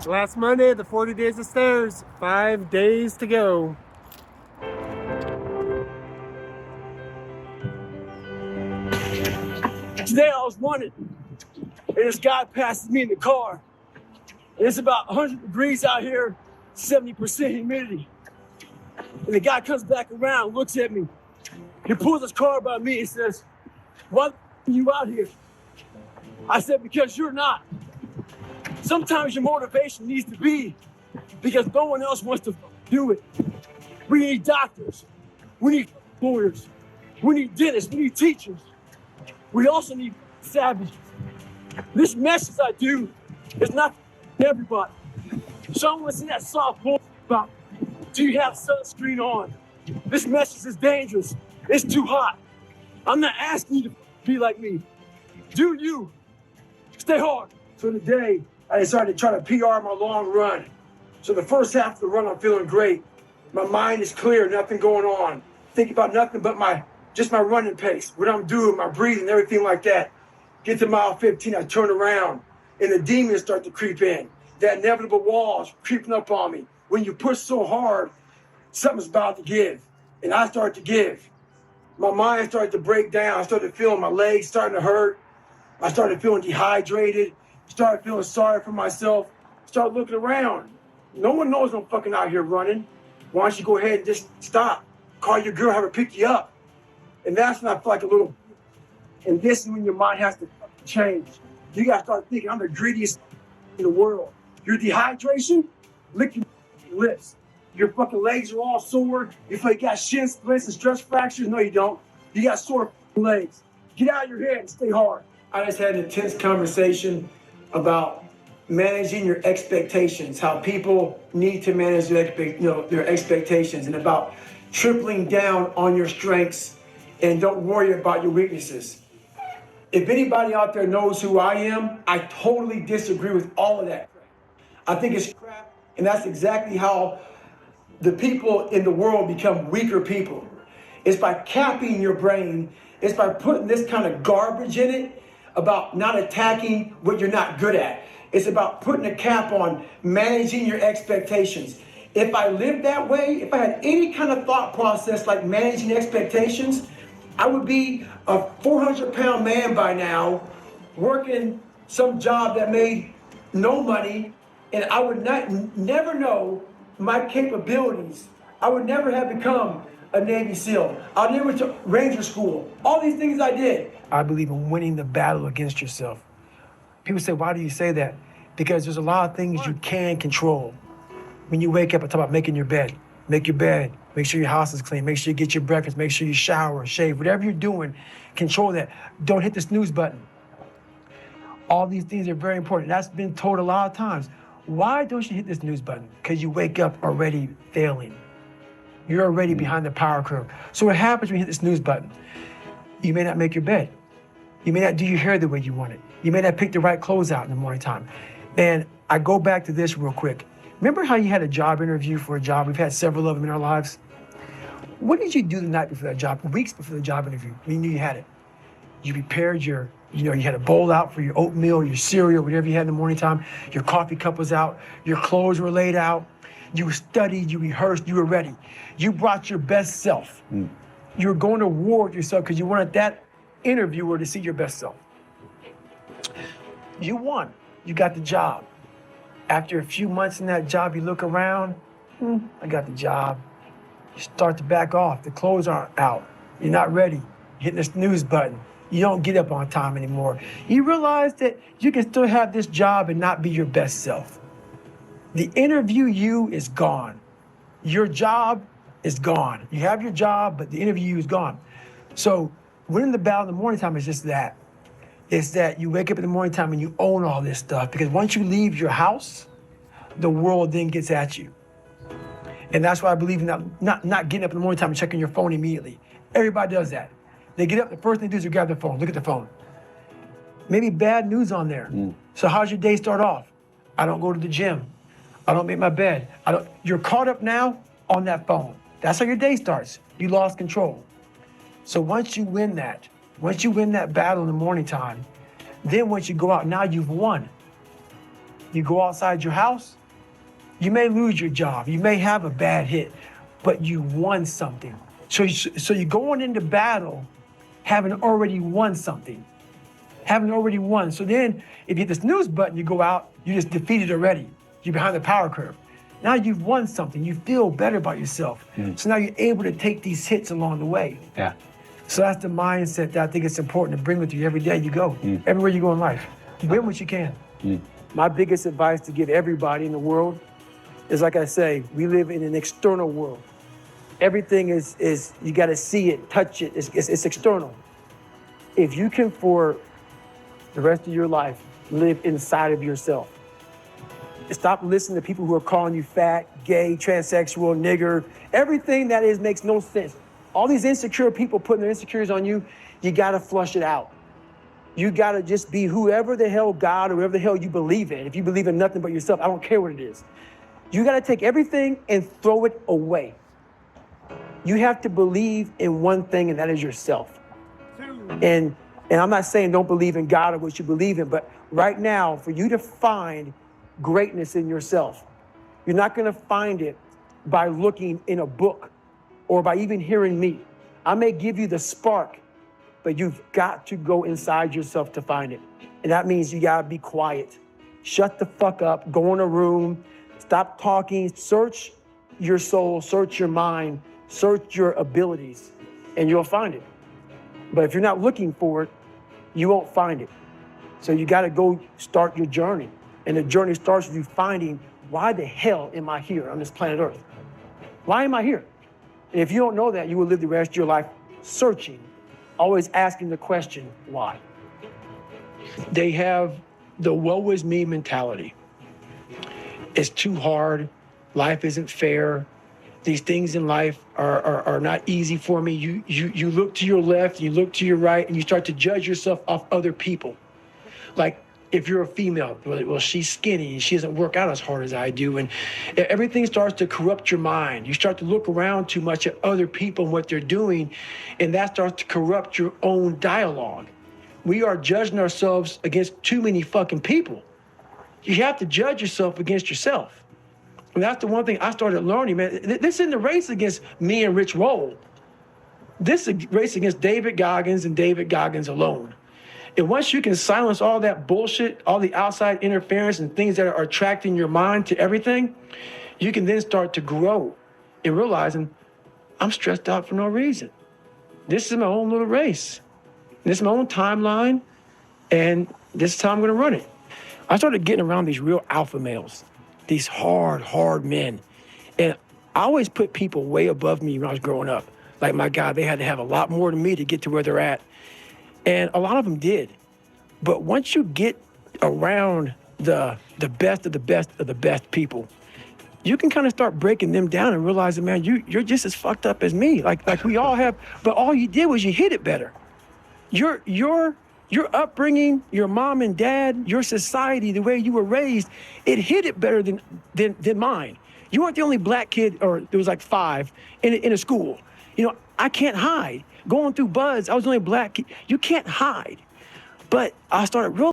Last Monday, the 40 days of stairs, 5 days to go. Today I was running, and this guy passes me in the car. And it's about 100 degrees out here, 70% humidity. And the guy comes back around, looks at me. He pulls his car by me and says, "Why are you out here?" I said, "Because you're not." Sometimes your motivation needs to be because no one else wants to do it. We need doctors. We need lawyers. We need dentists. We need teachers. We also need savages. This message I do is not for everybody. So I want to see that soft voice about, do you have sunscreen on? This message is dangerous. It's too hot. I'm not asking you to be like me. Do you? Stay hard. So today, I decided to try to PR my long run. So the first half of the run, I'm feeling great. My mind is clear, nothing going on. Thinking about nothing but my running pace, what I'm doing, my breathing, everything like that. Get to mile 15, I turn around, and the demons start to creep in. That inevitable wall's creeping up on me. When you push so hard, something's about to give. And I start to give. My mind started to break down. I started feeling my legs starting to hurt. I started feeling dehydrated. Started feeling sorry for myself. Started looking around. No one knows I'm fucking out here running. Why don't you go ahead and just stop? Call your girl, have her pick you up. And that's when I feel like a little. And this is when your mind has to change. You gotta start thinking, I'm the greediest in the world. Your dehydration, lick your lips. Your fucking legs are all sore. You feel like you got shin splints and stress fractures. No, you don't. You got sore legs. Get out of your head and stay hard. I just had an intense conversation about managing your expectations, how people need to manage their expectations, and about tripling down on your strengths and don't worry about your weaknesses. If anybody out there knows who I am, I totally disagree with all of that. I think it's crap, and that's exactly how the people in the world become weaker people. It's by capping your brain, it's by putting this kind of garbage in it about not attacking what you're not good at. It's about putting a cap on managing your expectations. If I lived that way, if I had any kind of thought process like managing expectations, I would be a 400-pound man by now, working some job that made no money, and I would never know my capabilities. I would never have become a Navy SEAL. I never took Ranger School. All these things I did. I believe in winning the battle against yourself. People say, why do you say that? Because there's a lot of things you can control. When you wake up, I talk about making your bed. Make your bed. Make sure your house is clean. Make sure you get your breakfast. Make sure you shower, shave. Whatever you're doing, control that. Don't hit the snooze button. All these things are very important. That's been told a lot of times. Why don't you hit this snooze button? Because you wake up already failing. You're already behind the power curve. So what happens when you hit the snooze button? You may not make your bed. You may not do your hair the way you want it. You may not pick the right clothes out in the morning time. And I go back to this real quick. Remember how you had a job interview for a job? We've had several of them in our lives. What did you do the night before that job, weeks before the job interview, when you knew you had it? You prepared you had a bowl out for your oatmeal, your cereal, whatever you had in the morning time. Your coffee cup was out. Your clothes were laid out. You studied, you rehearsed, you were ready. You brought your best self. You were going to war with yourself because you wanted that interviewer to see your best self. You won. You got the job. After a few months in that job, you look around, I got the job. You start to back off. The clothes aren't out. You're not ready. You're hitting the snooze button. You don't get up on time anymore. You realize that you can still have this job and not be your best self. The interview you is gone. Your job is gone. You have your job, but the interview you is gone. So winning the battle in the morning time is just that. It's that you wake up in the morning time and you own all this stuff, because once you leave your house, the world then gets at you. And that's why I believe in not getting up in the morning time and checking your phone immediately. Everybody does that. They get up, the first thing they do is grab their phone, look at the phone. Maybe bad news on there. So how's your day start off? I don't go to the gym. I don't make my bed. You're caught up now on that phone. That's how your day starts. You lost control. So once you win that battle in the morning time, then once you go out, now you've won. You go outside your house, you may lose your job, you may have a bad hit, but you won something. So you're going into battle having already won something, having already won. So then if you hit the snooze button, you go out, you just defeated already. You're behind the power curve. Now you've won something. You feel better about yourself. So now you're able to take these hits along the way. Yeah. So that's the mindset that I think it's important to bring with you every day you go, everywhere you go in life. Win what you can. My biggest advice to give everybody in the world is, like I say, we live in an external world. Everything is you got to see it, touch it. It's external. If you can, for the rest of your life, live inside of yourself. Stop listening to people who are calling you fat, gay, transsexual, nigger. Everything that is makes no sense. All these insecure people putting their insecurities on you, you got to flush it out. You got to just be whoever the hell God or whatever the hell you believe in. If you believe in nothing but yourself, I don't care what it is. You got to take everything and throw it away. You have to believe in one thing, and that is yourself. And I'm not saying don't believe in God or what you believe in, but right now, for you to find greatness in yourself, you're not going to find it by looking in a book or by even hearing me. I may give you the spark, but you've got to go inside yourself to find it. And that means you got to be quiet. Shut the fuck up, go in a room, stop talking, search your soul, search your mind, search your abilities, and you'll find it. But if you're not looking for it, you won't find it. So you got to go start your journey. And the journey starts with you finding, why the hell am I here on this planet Earth? Why am I here? And if you don't know that, you will live the rest of your life searching, always asking the question, why? They have the woe is me mentality. It's too hard. Life isn't fair. These things in life are not easy for me. You look to your left, you look to your right, and you start to judge yourself off other people. Like, if you're a female, well, she's skinny and she doesn't work out as hard as I do. And everything starts to corrupt your mind. You start to look around too much at other people and what they're doing, and that starts to corrupt your own dialogue. We are judging ourselves against too many fucking people. You have to judge yourself against yourself. And that's the one thing I started learning, man. This isn't a race against me and Rich Roll. This is a race against David Goggins and David Goggins alone. And once you can silence all that bullshit, all the outside interference and things that are attracting your mind to everything, you can then start to grow in realizing I'm stressed out for no reason. This is my own little race. This is my own timeline, and this is how I'm going to run it. I started getting around these real alpha males, these hard men. And I always put people way above me when I was growing up. Like, my God, they had to have a lot more than me to get to where they're at. And a lot of them did. But once you get around the best of the best of the best people, you can kind of start breaking them down and realizing, man, you're just as fucked up as me. Like we all have, but all you did was you hit it better. Your upbringing, your mom and dad, your society, the way you were raised, it hit it better than mine. You weren't the only black kid, or there was like 5 in a school. You know, I can't hide. Going through Buds, I was the only black kid. You can't hide. But I started realizing